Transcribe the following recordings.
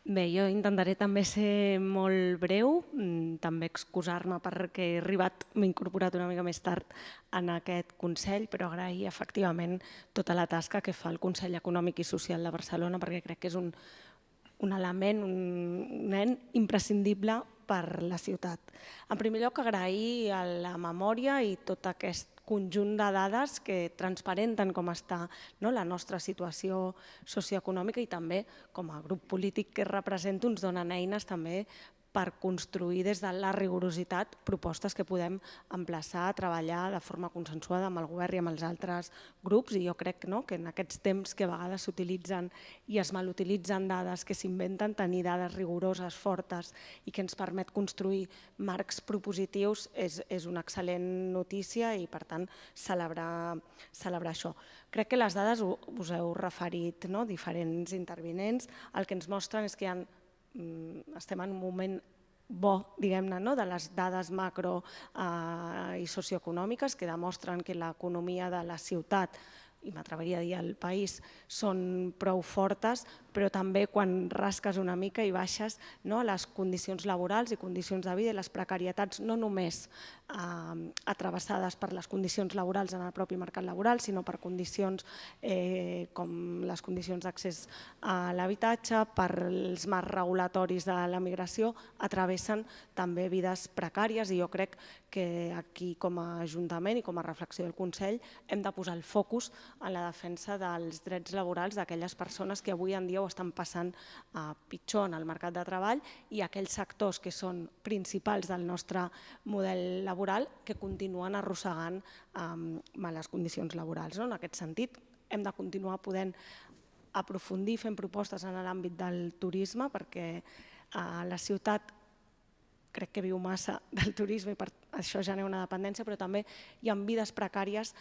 Bé, jo intentaré també ser molt breu, també excusar-me perquè m'he incorporat una mica més tard en aquest Consell, però agrair efectivament tota la tasca que fa el Consell Econòmic i Social de Barcelona, perquè crec que és un element, un nen imprescindible per la ciutat. En primer lloc, agrair a la memòria i tot aquest conjunt de dades que transparenten com està la nostra situació socioeconòmica i també com a grup polític que represento ens donen eines també per construir des de la rigorositat propostes que podem emplaçar a treballar de forma consensuada amb el govern i amb els altres grups, i jo crec que en aquests temps que a vegades s'utilitzen i es malutilitzen dades, que s'inventen, tenir dades rigoroses, fortes i que ens permet construir marcs propositius és una excel·lent notícia i per tant celebrar això. Crec que les dades, us heu referit diferents intervinents, el que ens mostren és que estem en un moment bo, diguem-ne, de les dades macro i socioeconòmiques que demostren que l'economia de la ciutat, i m'atreviria a dir el país, són prou fortes, però també quan rasques una mica i baixes a les condicions laborals i condicions de vida i les precarietats no només travessades per les condicions laborals en el propi mercat laboral, sinó per condicions com les condicions d'accés a l'habitatge, per els marcs regulatoris de la migració, travessen també vides precàries, i jo crec que aquí com a Ajuntament i com a reflexió del Consell hem de posar el focus en la defensa dels drets laborals d'aquelles persones que avui en dia ho estan passant pitjor en el mercat de treball i aquells sectors que són principals del nostre model laboral que continuen arrossegant males condicions laborals. En aquest sentit, hem de continuar podent aprofundir fent propostes en l'àmbit del turisme perquè la ciutat crec que viu massa del turisme i per això genera una dependència, però també hi ha vides precàries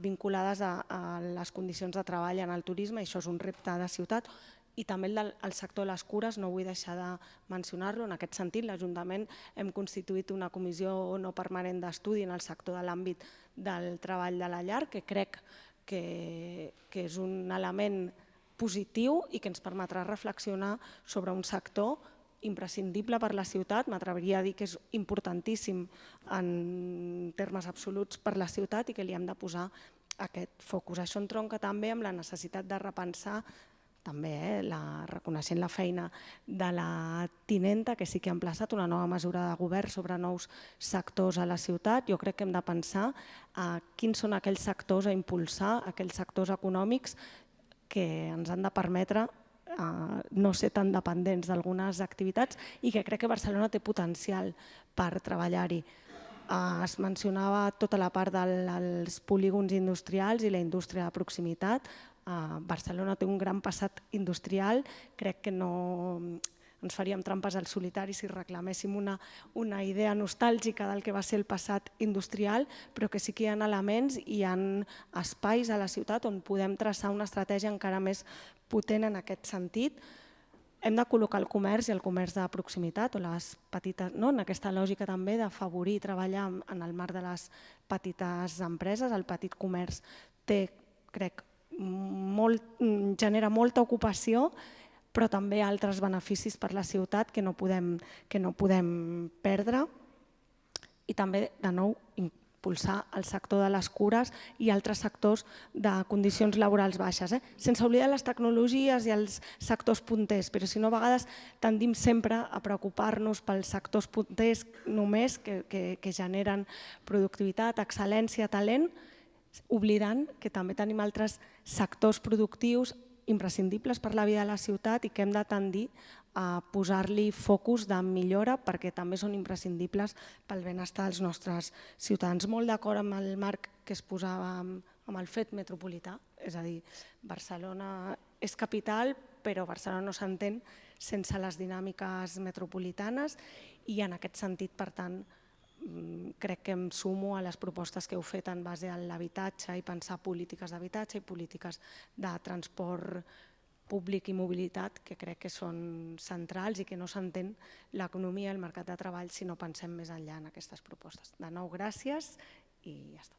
vinculades a les condicions de treball en el turisme, i això és un repte de ciutat. I també el sector de les cures, no vull deixar de mencionar-lo. En aquest sentit, l'Ajuntament hem constituït una comissió no permanent d'estudi en el sector de l'àmbit del treball de la llar, que crec que és un element positiu i que ens permetrà reflexionar sobre un sector imprescindible per la ciutat, m'atreviria a dir que és importantíssim en termes absoluts per la ciutat i que li hem de posar aquest focus. Això entronca també amb la necessitat de repensar, també reconeixent la feina de la tinenta, que sí que ha emplaçat una nova mesura de govern sobre nous sectors a la ciutat. Jo crec que hem de pensar quins són aquells sectors a impulsar, aquells sectors econòmics que ens han de permetre no ser tan dependents d'algunes activitats i que crec que Barcelona té potencial per treballar-hi. Es mencionava tota la part dels polígons industrials i la indústria de proximitat. Barcelona té un gran passat industrial, crec que no ens faríem trampes al solitari si reclaméssim una idea nostàlgica del que va ser el passat industrial, però que sí que hi ha elements i hi ha espais a la ciutat on podem traçar una estratègia encara més potent en aquest sentit. Hem de col·locar el comerç i el comerç de proximitat o les petites, en aquesta lògica també d'afavorir i treballar en el marc de les petites empreses. El petit comerç té, crec, genera molta ocupació, però també altres beneficis per a la ciutat que no podem perdre. I també, de nou, impulsar el sector de les cures i altres sectors de condicions laborals baixes, sense oblidar les tecnologies i els sectors punters, però si no a vegades tendim sempre a preocupar-nos pels sectors punters només que generen productivitat, excel·lència, talent, oblidant que també tenim altres sectors productius imprescindibles per la vida de la ciutat i que hem de tendir a posar-li focus de millora perquè també són imprescindibles pel benestar dels nostres ciutadans. Molt d'acord amb el marc que es posava amb el fet metropolità, és a dir, Barcelona és capital, però Barcelona no s'entén sense les dinàmiques metropolitanes i en aquest sentit, per tant, crec que em sumo a les propostes que heu fet en base a l'habitatge i pensar polítiques d'habitatge i polítiques de transport públic i mobilitat, que crec que són centrals i que no s'entén l'economia i el mercat de treball si no pensem més enllà en aquestes propostes. De nou, gràcies i ja està.